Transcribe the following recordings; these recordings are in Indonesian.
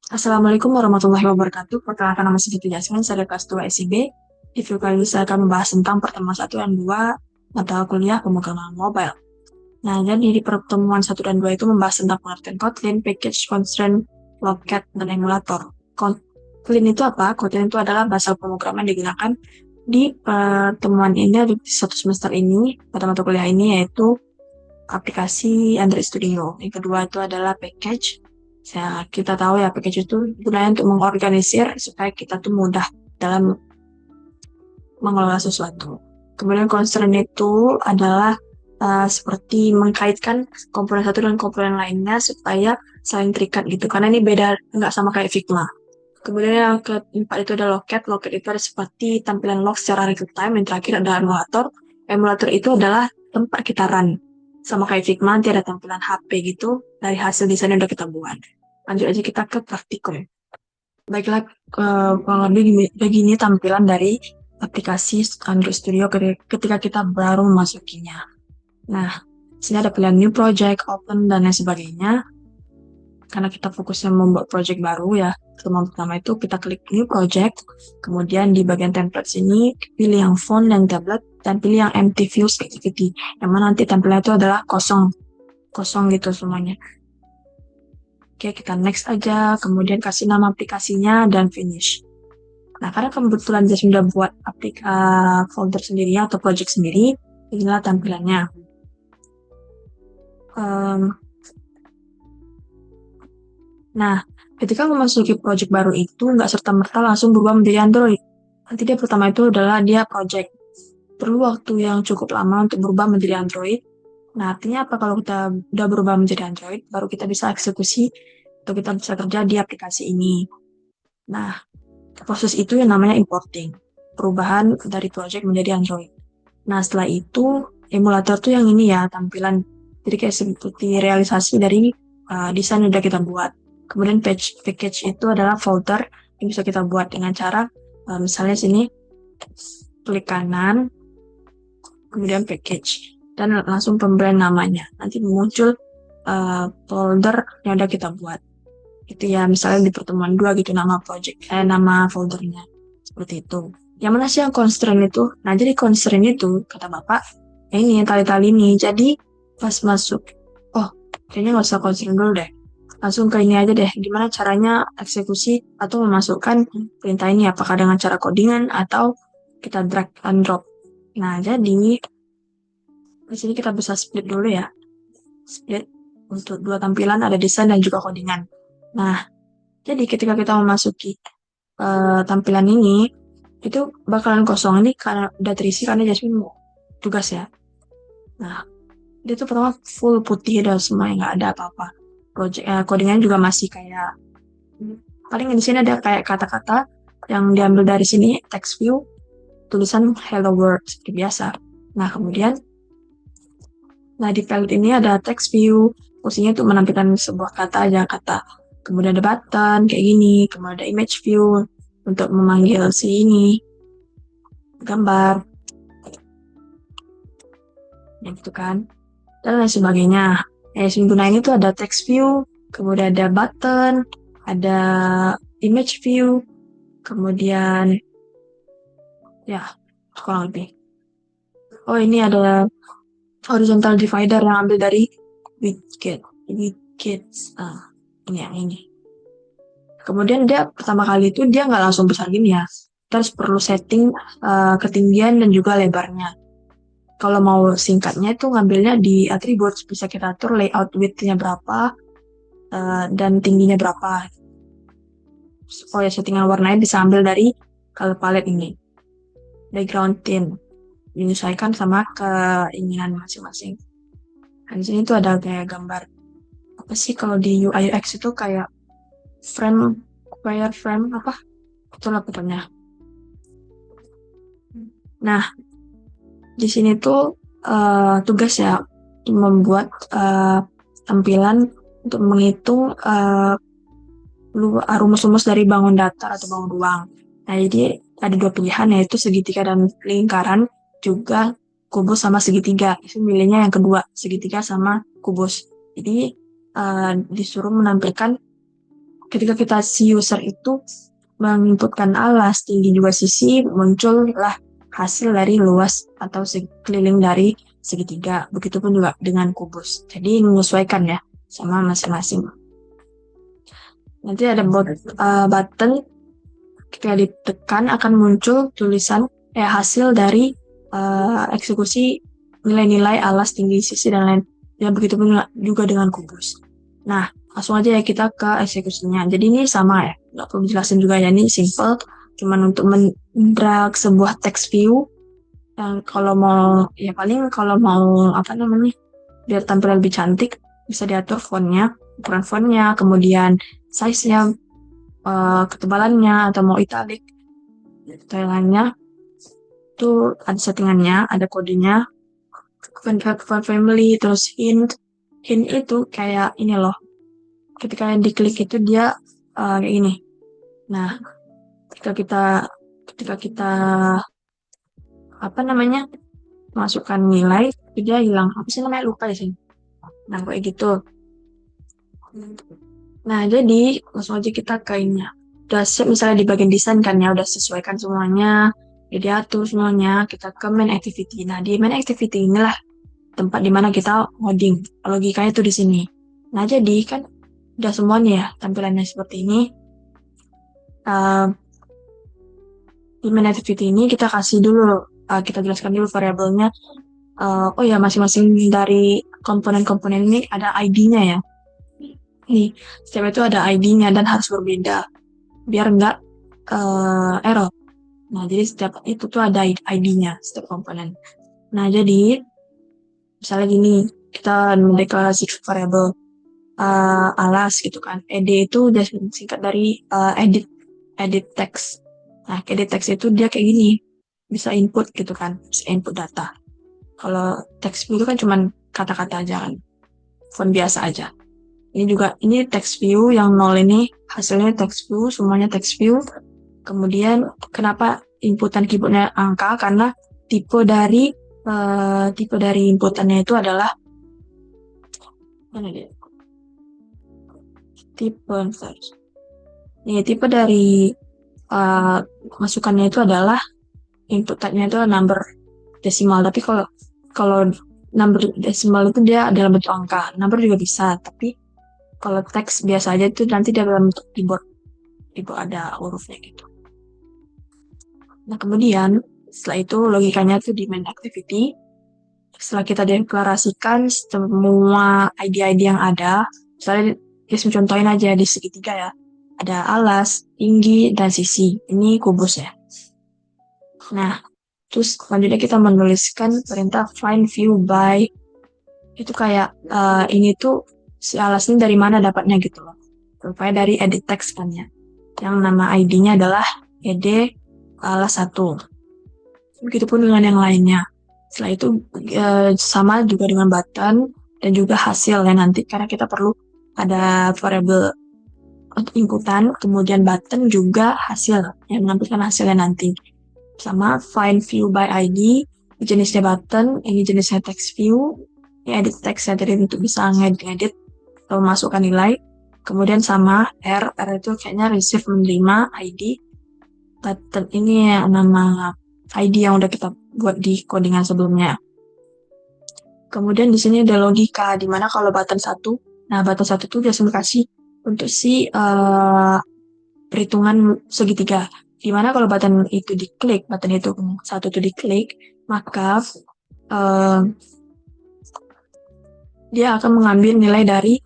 Assalamualaikum warahmatullahi wabarakatuh. Perkenalkan nama saya Siti Jasmine, saya dari kelas 2 SIB. Di video kali ini saya akan membahas tentang pertemuan 1 dan 2 mata kuliah pemrograman mobile. Nah, jadi di pertemuan 1 dan 2 itu membahas tentang pengertian Kotlin, package, constraint, locket, dan emulator. Kotlin itu apa? Kotlin itu adalah bahasa pemrograman yang digunakan di pertemuan ini, di satu semester ini, pada mata kuliah ini, yaitu aplikasi Android Studio. Yang kedua itu adalah package. Kita tahu ya, package itu gunanya untuk mengorganisir supaya kita tuh mudah dalam mengelola sesuatu. Kemudian constraint itu adalah seperti mengkaitkan komponen satu dengan komponen lainnya supaya saling terikat gitu. Karena ini beda, nggak sama kayak Figma. Kemudian yang keempat itu ada locket. Locket itu ada seperti tampilan log secara real time. Yang terakhir ada emulator. Emulator itu adalah tempat kita run. Sama kayak Figma, nanti ada tampilan HP gitu dari hasil desain yang udah kita buat. Lanjut aja kita ke praktikum. Baiklah, kurang lebih begini tampilan dari aplikasi Android Studio ketika kita baru memasukinya. Nah, sini ada pilihan new project, open, dan lain sebagainya. Karena kita fokusnya membuat project baru ya. Pertama itu kita klik new project, kemudian di bagian template sini pilih yang font dan tablet, dan pilih yang empty views activity, yang mana nanti tampilannya itu adalah kosong, kosong gitu semuanya. Oke, kita next aja, kemudian kasih nama aplikasinya dan finish. Nah, karena kebetulan dia sudah buat folder sendiri atau project sendiri, inilah tampilannya. Nah, ketika memasuki project baru itu nggak serta-merta langsung berubah menjadi Android. Nanti dia pertama itu adalah dia project. Perlu waktu yang cukup lama untuk berubah menjadi Android. Nah, artinya apa kalau kita udah berubah menjadi Android, baru kita bisa eksekusi atau kita bisa kerja di aplikasi ini. Nah, proses itu yang namanya importing. Perubahan dari project menjadi Android. Nah, setelah itu, emulator tuh yang ini ya, tampilan. Jadi kayak seperti realisasi dari desain yang udah kita buat. Kemudian package itu adalah folder yang bisa kita buat dengan cara, misalnya sini, klik kanan, kemudian package. Dan langsung pemberian namanya. Nanti muncul folder yang udah kita buat. Itu ya, misalnya di pertemuan 2 gitu, nama foldernya. Seperti itu. Yang mana sih yang constraint itu? Nah, jadi constraint itu, kata Bapak, ini, tali-tali ini. Jadi, pas masuk, oh, kayaknya nggak usah constraint dulu deh. Langsung ke ini aja deh, gimana caranya eksekusi atau memasukkan perintah ini, apakah dengan cara codingan atau kita drag and drop. Nah, jadi, di sini kita bisa split dulu ya. Split untuk dua tampilan, ada desain dan juga codingan. Nah, jadi ketika kita memasuki tampilan ini, itu bakalan kosong ini karena udah terisi karena Jasmine mau tugas ya. Nah, dia tuh pertama full putih dan semua nggak ada apa-apa. Project codingannya juga masih kayak paling di sini ada kayak kata-kata yang diambil dari sini text view tulisan hello world seperti biasa. Nah, kemudian di palette ini ada text view, fungsinya untuk menampilkan sebuah kata aja kata. Kemudian ada button kayak gini, kemudian ada image view untuk memanggil si ini gambar, ya gitu kan, dan lain sebagainya. Guna ini tuh ada text view, kemudian ada button, ada image view, kemudian ya kurang lebih. Oh, ini ada horizontal divider yang ambil dari widgets. Ini yang ini. Kemudian dia pertama kali itu dia nggak langsung besar gini ya. Terus perlu setting ketinggian dan juga lebarnya. Kalau mau singkatnya itu ngambilnya di attributes, bisa kita atur layout width-nya berapa dan tingginya berapa. Oh ya, settingan warnanya bisa ambil dari color palette ini. Background theme menyesuaikan sama keinginan masing-masing. Nah, di sini tuh ada kayak gambar apa sih kalau di UI UX itu kayak wireframe apa? Itulah pokoknya. Nah, di sini tuh tugas ya membuat tampilan untuk menghitung rumus-rumus dari bangun datar atau bangun ruang. Nah, jadi ada dua pilihan yaitu segitiga dan lingkaran, juga kubus sama segitiga. Itu milihnya yang kedua, segitiga sama kubus. Jadi disuruh menampilkan ketika kita si user itu menginputkan alas, tinggi juga sisi, muncullah hasil dari luas atau sekeliling dari segitiga. Begitupun juga dengan kubus. Jadi menyesuaikan ya sama masing-masing. Nanti ada button, ketika ditekan akan muncul tulisan hasil dari eksekusi nilai-nilai alas, tinggi sisi dan lain. Ya begitupun juga dengan kubus. Nah, langsung aja ya kita ke eksekusinya. Jadi ini sama ya, nggak perlu dijelasin juga ya, ini simple. Cuman untuk mendrag sebuah text view yang kalau mau, ya paling kalau mau apa namanya, biar tampil lebih cantik, bisa diatur fontnya, ukuran fontnya, kemudian size-nya, ketebalannya, atau mau italic, detailannya, itu ada settingannya, ada kodenya, font family, terus hint. Hint itu kayak ini loh, ketika diklik itu dia kayak gini. Nah, ketika kita apa namanya masukkan nilai, itu dia hilang. Apa sih namanya, lupa ya sih. Nah, kayak gitu. Nah, jadi langsung aja kita ke ini. Udah siap misalnya di bagian desain kan ya, udah sesuaikan semuanya, jadi atur semuanya, kita ke main activity. Nah, di main activity inilah tempat dimana kita ngoding. Logikanya tuh di sini. Nah, jadi kan udah semuanya ya tampilannya seperti ini. Di main activity ini kita kasih dulu, kita jelaskan dulu variabelnya. Oh ya, masing-masing dari komponen-komponen ini ada ID-nya ya. Nih, setiap itu ada ID-nya dan harus berbeda biar nggak error. Nah, jadi setiap itu tuh ada ID-nya, setiap komponen. Nah, jadi misalnya gini, kita mendeklarasi variabel alas gitu kan. Ed itu singkat dari edit text. Nah, edit text itu dia kayak gini, bisa input gitu kan, bisa input data. Kalau text view itu kan cuman kata-kata aja kan, font biasa aja. Ini text view yang 0 ini hasilnya text view, semuanya text view. Kemudian kenapa inputan keyboardnya angka? Karena tipe dari inputannya itu adalah mana dia? Tipe dari masukannya itu adalah inputannya itu number desimal. Tapi kalau number desimal itu dia dalam bentuk angka. Number juga bisa, tapi kalau teks biasa aja itu nanti dia dalam bentuk keyboard ada hurufnya gitu. Nah, kemudian setelah itu logikanya tuh di main activity. Setelah kita deklarasikan semua ID-ID yang ada, misalnya kita contohin aja di segitiga ya, ada alas, tinggi, dan sisi. Ini kubus ya. Nah, terus selanjutnya kita menuliskan perintah find view by. Itu kayak ini tuh si alas ini dari mana dapatnya gitu loh. Rupanya dari edit text kan ya. Yang nama ID-nya adalah ed alas 1. Begitupun dengan yang lainnya. Setelah itu sama juga dengan button dan juga hasil ya nanti, karena kita perlu ada variabel untuk inputan, kemudian button juga hasil yang menampilkan hasilnya nanti. Sama find view by ID, jenisnya button, ini jenisnya text view, ini edit text ya, jadi untuk bisa ngedit atau masukkan nilai. Kemudian sama R itu kayaknya receive menerima ID, button ini ya nama ID yang udah kita buat di codingan sebelumnya. Kemudian di sini ada logika, di mana kalau button 1, nah button 1 itu biasa dikasih untuk si perhitungan segitiga. Di mana kalau button itu diklik, button itu 1 itu diklik, maka dia akan mengambil nilai dari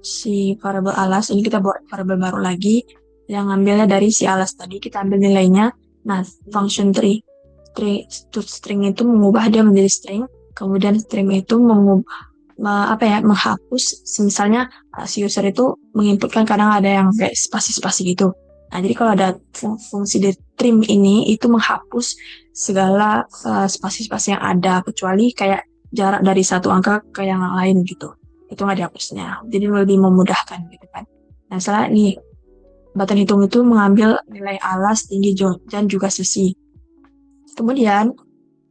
si variabel alas. Ini kita buat variabel baru lagi, yang ngambilnya dari si alas tadi, kita ambil nilainya. Nah, function string itu mengubah dia menjadi string. Kemudian string itu menghapus, misalnya si user itu menginputkan kadang ada yang kayak spasi-spasi gitu. Nah, jadi kalau ada fungsi di trim ini, itu menghapus segala spasi-spasi yang ada, kecuali kayak jarak dari satu angka ke yang lain gitu. Itu nggak dihapusnya. Jadi lebih memudahkan gitu kan. Nah, setelah nih, button hitung itu mengambil nilai alas, tinggi, dan juga sisi. Kemudian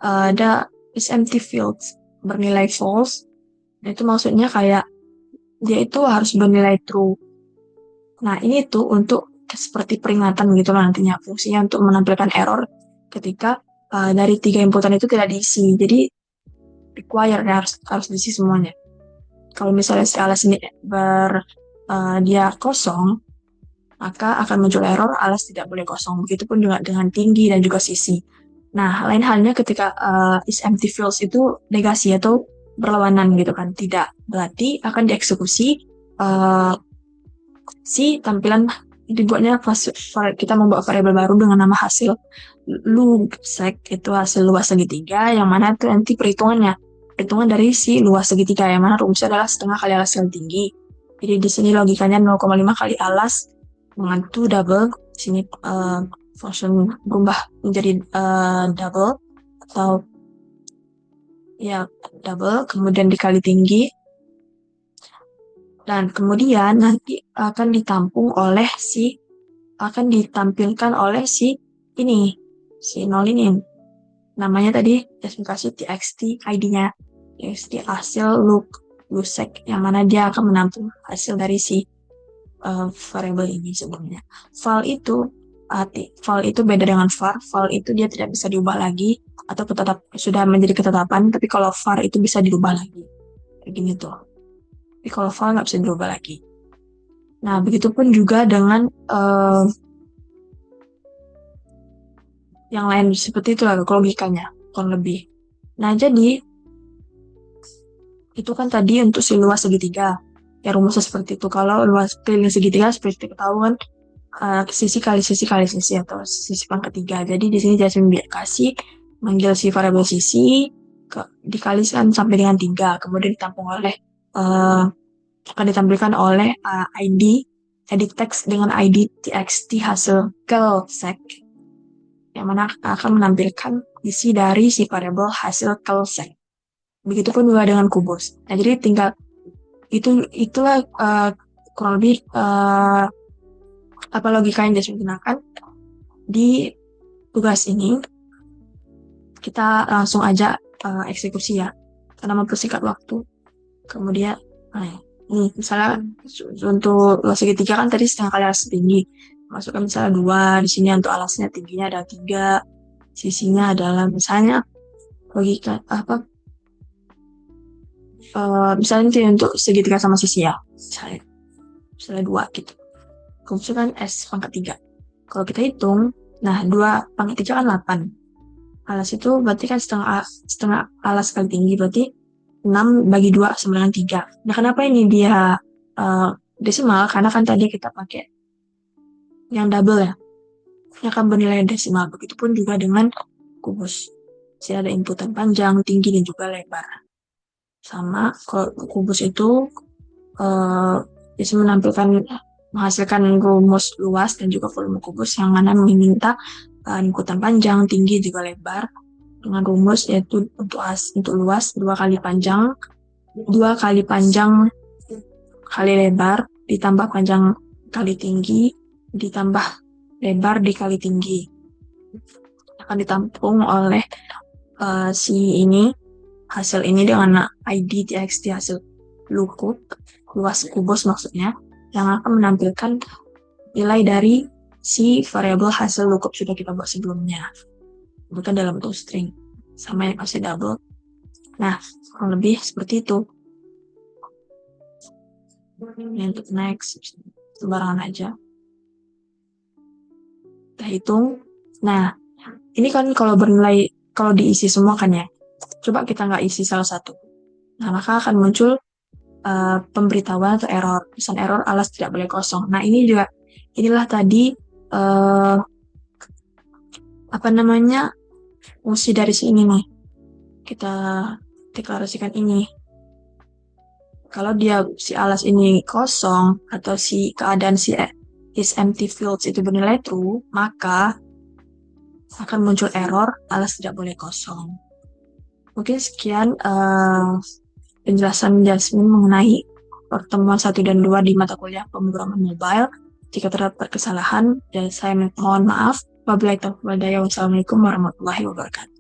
ada is empty fields bernilai false. Nah, itu maksudnya kayak dia itu harus bernilai true. Nah, ini tuh untuk seperti peringatan gitu loh nantinya, fungsinya untuk menampilkan error ketika dari 3 inputan itu tidak diisi. Jadi require ya, harus diisi semuanya. Kalau misalnya si alas ini dia kosong, maka akan muncul error alas tidak boleh kosong. Begitupun juga dengan tinggi dan juga sisi. Nah, lain halnya ketika is empty fields itu negasi atau berlawanan gitu kan. Tidak, berarti akan dieksekusi uh, si tampilan dibuatnya kita membuat variabel baru dengan nama hasil lusek, itu hasil luas segitiga, yang mana itu nanti perhitungan dari si luas segitiga, yang mana rumusnya adalah setengah kali alas yang tinggi. Jadi di sini logikanya 0,5 kali alas mengantu double. Di sini function berubah menjadi double atau ya double, kemudian dikali tinggi, dan kemudian nanti akan ditampilkan oleh si ini, si nol ini. Namanya tadi kasih txt id-nya, txt hasil lusek, yang mana dia akan menampung hasil dari si variable ini sebelumnya. File itu beda dengan var. File itu dia tidak bisa diubah lagi atau sudah menjadi ketetapan, tapi kalau var itu bisa dirubah lagi. Kayak gini tuh. Tapi kalau file nggak bisa dirubah lagi. Nah, begitupun juga dengan yang lain seperti itu lah logikanya, kurang lebih. Nah, jadi itu kan tadi untuk si luas segitiga. Ya rumusnya seperti itu. Kalau luas keliling segitiga seperti ketahuan sisi kali sisi kali sisi atau sisi pangkat 3. Jadi di sini Jasmine kasih manggil si variabel sisi dikalikan sampai dengan 3. Kemudian akan ditampilkan oleh ID edit text dengan ID txt hasil kelsec, yang mana akan menampilkan isi dari si variabel hasil kelsec. Begitupun juga dengan kubus. Nah, jadi tinggal itulah kurang lebih apa logika yang Jasmine gunakan di tugas ini. Kita langsung aja eksekusi ya, karena mempersingkat waktu. Kemudian misalnya untuk luas segitiga kan tadi setengah kali alas tinggi, masukkan misalnya 2, di sini untuk alasnya tingginya ada 3, sisinya adalah misalnya logika misalnya untuk segitiga sama sisi ya, misalnya 2 gitu. Kemudian kan S pangkat 3. Kalau kita hitung, nah 2 pangkat 3 kan 8. Alas itu berarti kan setengah alas kali tinggi, berarti 6 bagi 2 sama dengan 3. Nah, kenapa ini dia desimal? Karena kan tadi kita pakai yang double ya. Ini akan bernilai desimal. Begitupun juga dengan kubus. Jadi ada inputan panjang, tinggi, dan juga lebar. Sama, kalau kubus itu bisa menghasilkan rumus luas dan juga volume kubus, yang mana meminta inputan panjang, tinggi, juga lebar, dengan rumus yaitu untuk luas 2 kali panjang kali lebar ditambah panjang kali tinggi ditambah lebar dikali tinggi, akan ditampung oleh si ini, hasil ini dengan ID txt hasil luas kubus maksudnya, yang akan menampilkan nilai dari si variabel hasil lookup sudah kita buat sebelumnya, bukan dalam bentuk string sama yang masih double. Nah, kurang lebih seperti itu. Ini untuk next, sembarangan aja kita hitung. Nah, ini kan kalau diisi semua kan ya, coba kita nggak isi salah satu, nah maka akan muncul pemberitahuan atau error, pesan error alas tidak boleh kosong. Nah, inilah tadi fungsi dari sini nih, kita deklarasikan ini. Kalau si alas ini kosong atau si keadaan si is empty fields itu bernilai true, maka akan muncul error alas tidak boleh kosong. Mungkin sekian penjelasan Jasmine mengenai pertemuan 1 dan 2 di mata kuliah pemrograman mobile. Jika terdapat kesalahan, saya mohon maaf. Wassalamualaikum warahmatullahi wabarakatuh.